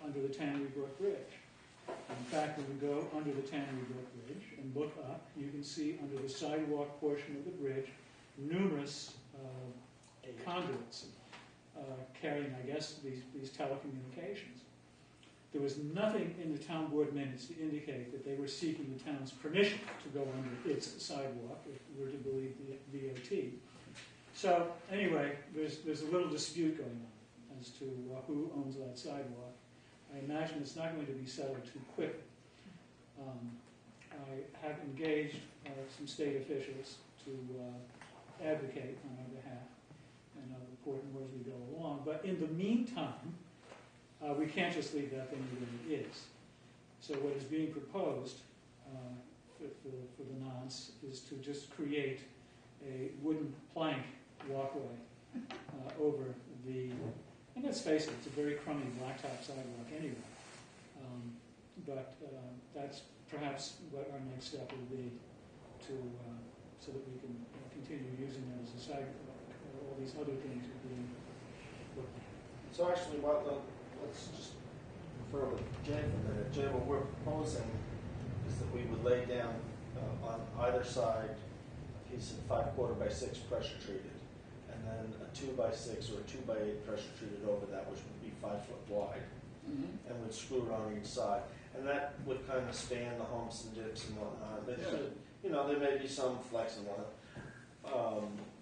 under the Tannery Brook Bridge. In fact, when we go under the Tannery Brook Bridge and look up, you can see under the sidewalk portion of the bridge numerous conduits carrying, I guess, these telecommunications. There was nothing in the town board minutes to indicate that they were seeking the town's permission to go under its sidewalk, if we were to believe the DOT. So, anyway, there's a little dispute going on as to who owns that sidewalk. I imagine it's not going to be settled too quickly. I have engaged some state officials to advocate on our behalf, and I'll report more as we go along. But in the meantime, we can't just leave that thing the way it is. So what is being proposed for the nonce is to just create a wooden plank walkway over the, and let's face it, it's a very crummy blacktop sidewalk anyway. But that's perhaps what our next step will be, to so that we can continue using it as a sidewalk. All these other things are being looked at. So actually, let's just confer with Jay for a minute. Jay, what we're proposing is that we would lay down on either side a piece of 5/4 by 6 pressure treated, and then a 2 by 6 or a 2 by 8 pressure treated over that, which would be 5 foot wide, and would screw it on each side. And that would kind of span the humps and dips and whatnot. But there may be some flexing on it.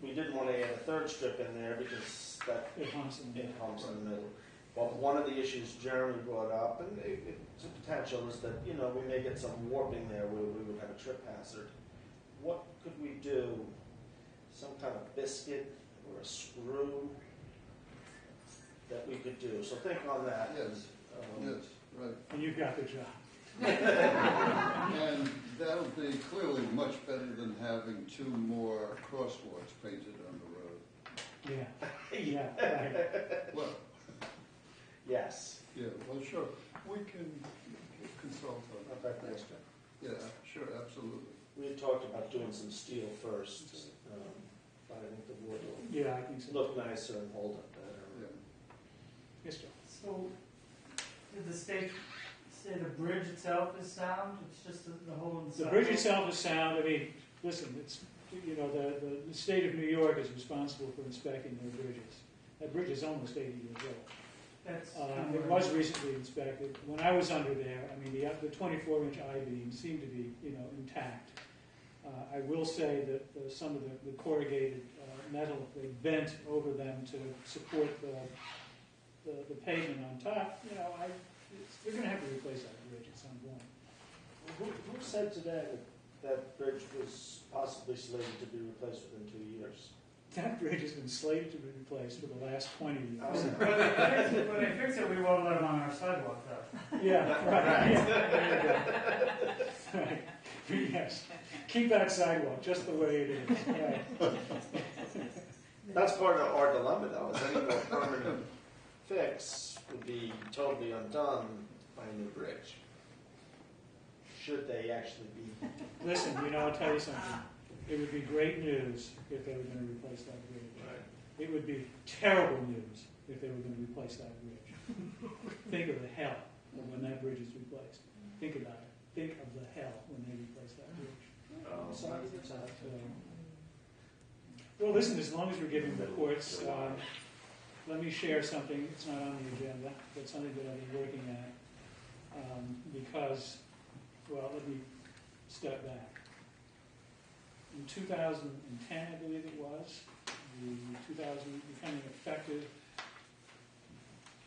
We didn't want to add a third strip in there because it humps in the middle. But one of the issues Jeremy brought up, and it's a potential, is that we may get some warping there where we would have a trip hazard. What could we do? Some kind of biscuit or a screw that we could do. So think on that. Yes. Yes. Right. And you've got the job. And that'll be clearly much better than having 2 more crosswalks painted on the road. Yeah. Yeah. Right. Well, yes. yeah. Well, sure. We can consult on that. Okay, thanks, Jim. Yeah. Sure. Absolutely. We had talked about doing some steel first, but I think the wood will Yeah, I think so. look nicer and hold up better. Yeah. Yes, Joe. So, did the state say the bridge itself is sound? It's just the whole The bridge itself is sound. I mean, listen, it's, the state of New York is responsible for inspecting their bridges. That bridge is almost 80 years old. That's It was recently inspected. When I was under there, I mean, the 24-inch I-beam seemed to be, intact. I will say that some of the corrugated metal, they bent over them to support the pavement on top. They're going to have to replace that bridge at some point. Who said today that bridge was possibly slated to be replaced within 2 years? That bridge has been slated to be replaced for the last 20 years. When they fix it, we won't let them on our sidewalk, though. Yeah, right. Yeah, there you go. Right. Yes. Keep that sidewalk just the way it is. Right. That's part of our dilemma, though, is any more permanent fix would be totally undone by a new bridge. Should they actually be? Listen, I'll tell you something. It would be great news if they were going to replace that bridge. Right. It would be terrible news if they were going to replace that bridge. Think of the hell when that bridge is replaced. Think about it. Think of the hell when they replace that bridge. Well, listen, as long as we're giving the courts, let me share something. It's not on the agenda, but something that I've been working at. Because, let me step back. In 2010, I believe it was, the 2000 becoming effective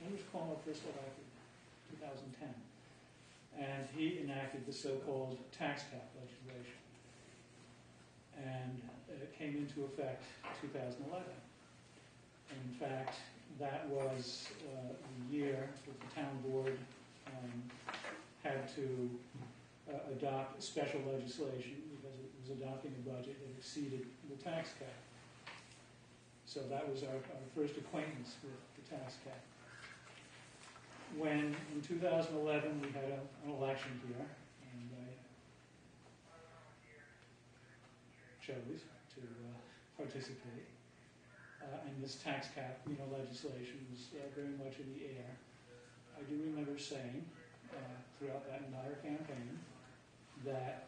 when was Cuomo first elected? 2010. And he enacted the so-called tax cap legislation. And it came into effect 2011. And in fact, that was the year that the town board had to adopt special legislation because it was adopting a budget that exceeded the tax cap. So that was our first acquaintance with the tax cap. When in 2011 we had an election here, and I chose to participate, and this tax cap, legislation was very much in the air. I do remember saying throughout that entire campaign that,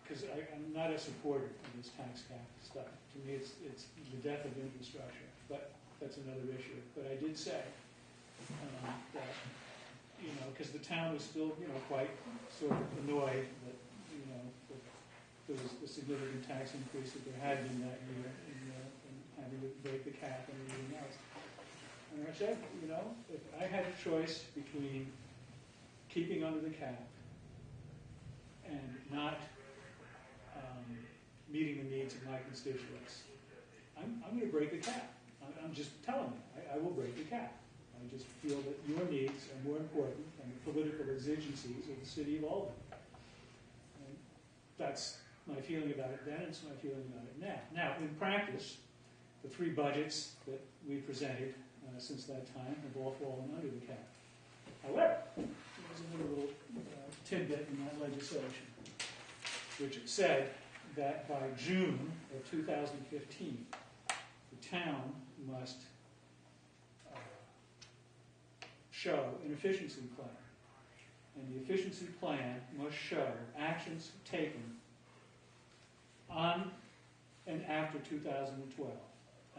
because I'm not a supporter of this tax cap stuff. To me, it's the death of infrastructure, but that's another issue. But I did say that, because the town was still, quite sort of annoyed that, that there was a significant tax increase that there had been that year, and having to break the cap and everything else. And I said, if I had a choice between keeping under the cap and not meeting the needs of my constituents, I'm going to break the cap. I'm just telling you, I will break the cap. I just feel that your needs are more important than the political exigencies of the city of Albany. And that's my feeling about it then, it's my feeling about it now. Now, in practice, the three budgets that we presented since that time have all fallen under the cap. However, there's another little tidbit in that legislation, which said that by June of 2015, the town must show an efficiency plan. And the efficiency plan must show actions taken on and after 2012.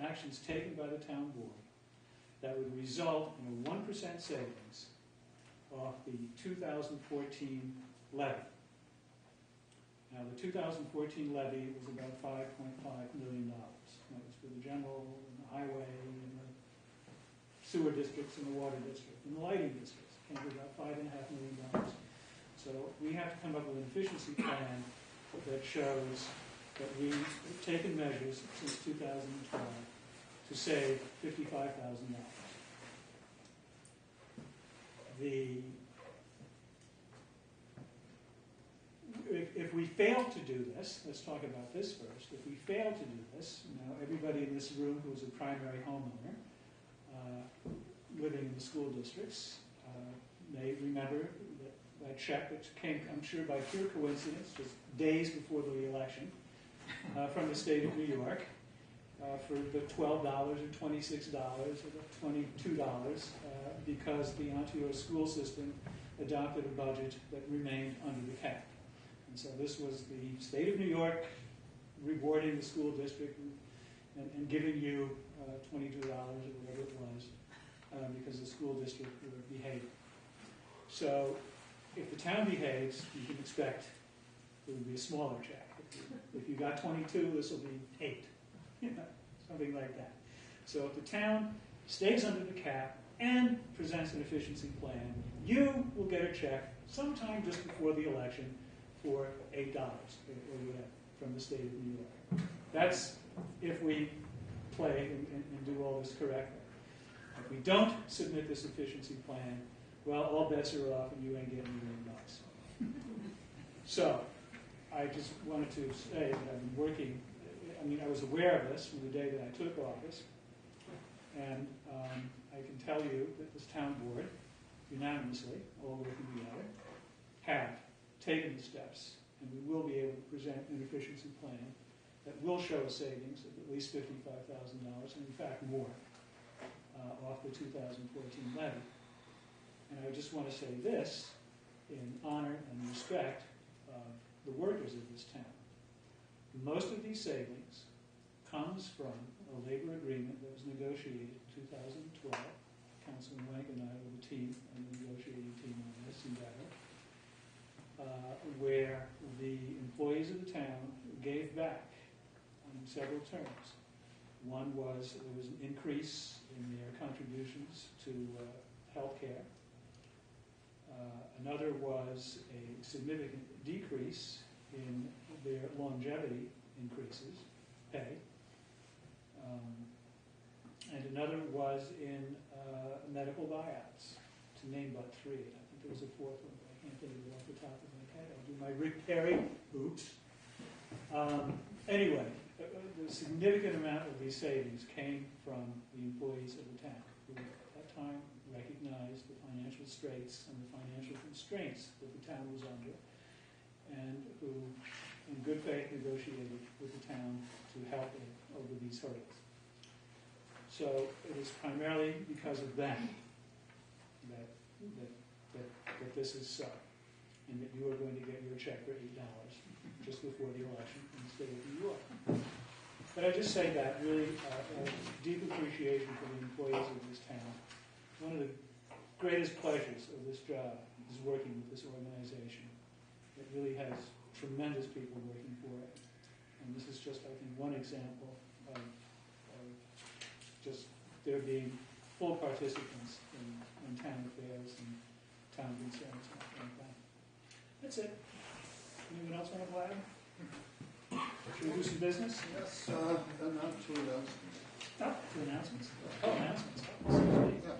Actions taken by the town board that would result in a 1% savings off the 2014 levy. Now, the 2014 levy was about $5.5 million. That was for the general and the highway and the sewer districts and the water district and the lighting districts. It came to about $5.5 million. So we have to come up with an efficiency plan that shows that we've taken measures since 2012 to save $55,000. If we fail to do this, let's talk about this first. If we fail to do this, everybody in this room who is a primary homeowner living in the school districts may remember that check, which came, I'm sure by pure coincidence, just days before the election, from the state of New York, for the $12 or $26 or the $22, because the Ontario school system adopted a budget that remained under the cap. And so this was the state of New York rewarding the school district and giving you $22 or whatever it was, because the school district would behave. So if the town behaves, you can expect it would be a smaller check. If you got 22, this will be 8, something like that. So if the town stays under the cap and presents an efficiency plan, you will get a check sometime just before the election for $8 or whatever from the state of New York. That's if we play and do all this correctly. If we don't submit this efficiency plan, well, all bets are off and you ain't getting $1 million. So, I just wanted to say that I've been working, I was aware of this from the day that I took office, and I can tell you that this town board, unanimously, all working together, have taken the steps, and we will be able to present an efficiency plan that will show a savings of at least $55,000, and in fact more, off the 2014 levy. And I just want to say this in honor and respect of the workers of this town. Most of these savings comes from a labor agreement that was negotiated in 2012. Councilman Wank and I were the team, and the negotiating team on this endeavor, where the employees of the town gave back on several terms. One was there was an increase in their contributions to healthcare. Another was a significant decrease in their longevity increases, pay. And another was in medical buyouts, to name but three. I think there was a fourth one, but I can't think of it off the top of my head. I'll do my Rick Perry. Oops. Anyway, the significant amount of these savings came from the employees of the town, who at that time recognized the financial straits and the financial constraints that the town was under, and who, in good faith, negotiated with the town to help it over these hurdles. So it is primarily because of that that this is so, and that you are going to get your check for $8 just before the election from the state of New York. But I just say that really deep appreciation for the employees of this town. One of the greatest pleasures of this job is working with this organization. It really has tremendous people working for it. And this is just, I think, one example of just there being full participants in town affairs and town concerns and like that. That's it. Anyone else want to add? Should we do some business? Yes, and not two announcements. Oh, two announcements. Oh, announcements. Yeah.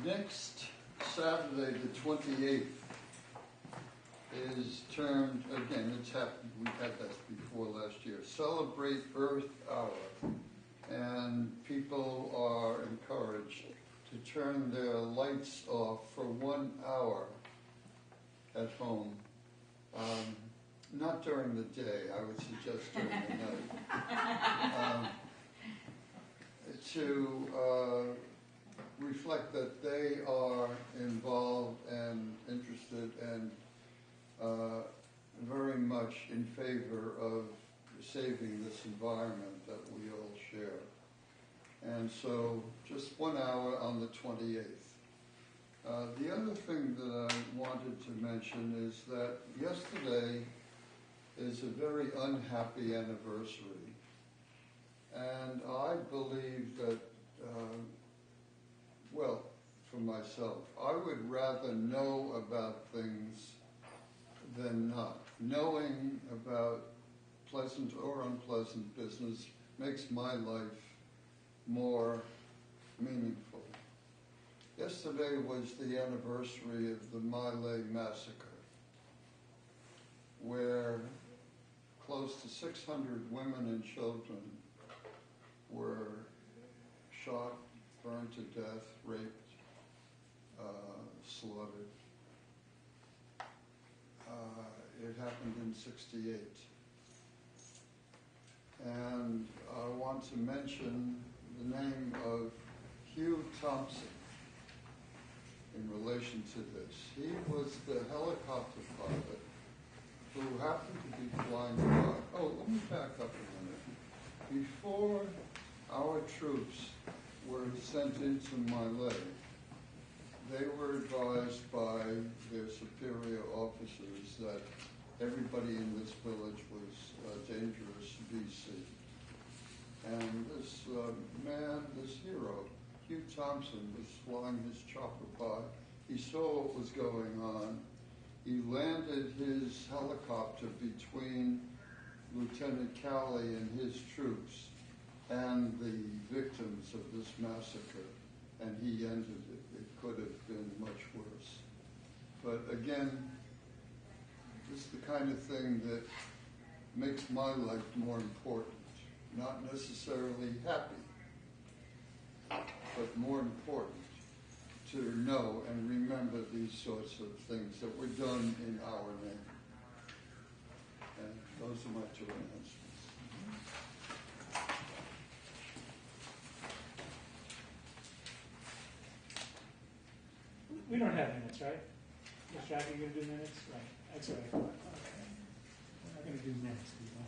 Next Saturday, the 28th, is termed, again, it's happened, we've had that before last year, Celebrate Earth Hour. And people are encouraged to turn their lights off for 1 hour at home. Not during the day, I would suggest during the night. To reflect that they are involved and interested and very much in favor of saving this environment that we all share. And so just 1 hour on the 28th. The other thing that I wanted to mention is that yesterday is a very unhappy anniversary. And I believe that, well, for myself, I would rather know about things than not. Knowing about pleasant or unpleasant business makes my life more meaningful. Yesterday was the anniversary of the Mile Massacre, where close to 600 women and children were shot, burned to death, raped, slaughtered. It happened in '68. And I want to mention the name of Hugh Thompson in relation to this. He was the helicopter pilot who happened to be flying by. Oh, let me back up a minute. Before our troops were sent into Mile, they were advised by their superior officers that everybody in this village was dangerous BC. And this man, this hero, Hugh Thompson, was flying his chopper by. He saw what was going on. He landed his helicopter between Lieutenant Calley and his troops and the victims of this massacre, and he ended it. It could have been much worse. But again, this is the kind of thing that makes my life more important. Not necessarily happy, but more important to know and remember these sorts of things that were done in our name. And those are my two announcements. We don't have minutes, right? Miss Jackie, you're going to do minutes? Right. That's what I thought. Okay. We're not going to do minutes, people.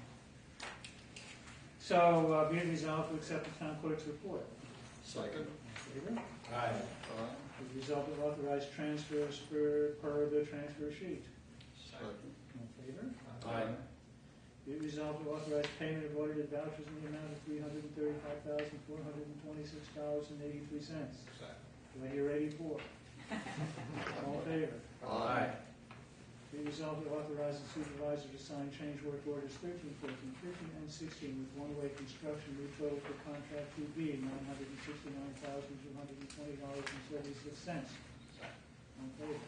So, be it resolved to accept the town clerk's report. Second. In favor? Aye. Be resolved to authorize transfers per the transfer sheet. Second. In favor? Aye. Be it resolved to authorize payment of audited vouchers in the amount of $335,426.83. Do I hear 84? All in favor? Aye. Be resolved to authorize the supervisor to sign change work orders 13, 14, 15, and 16 with one-way construction new total for contract 2B, $969,220.76. All in favor?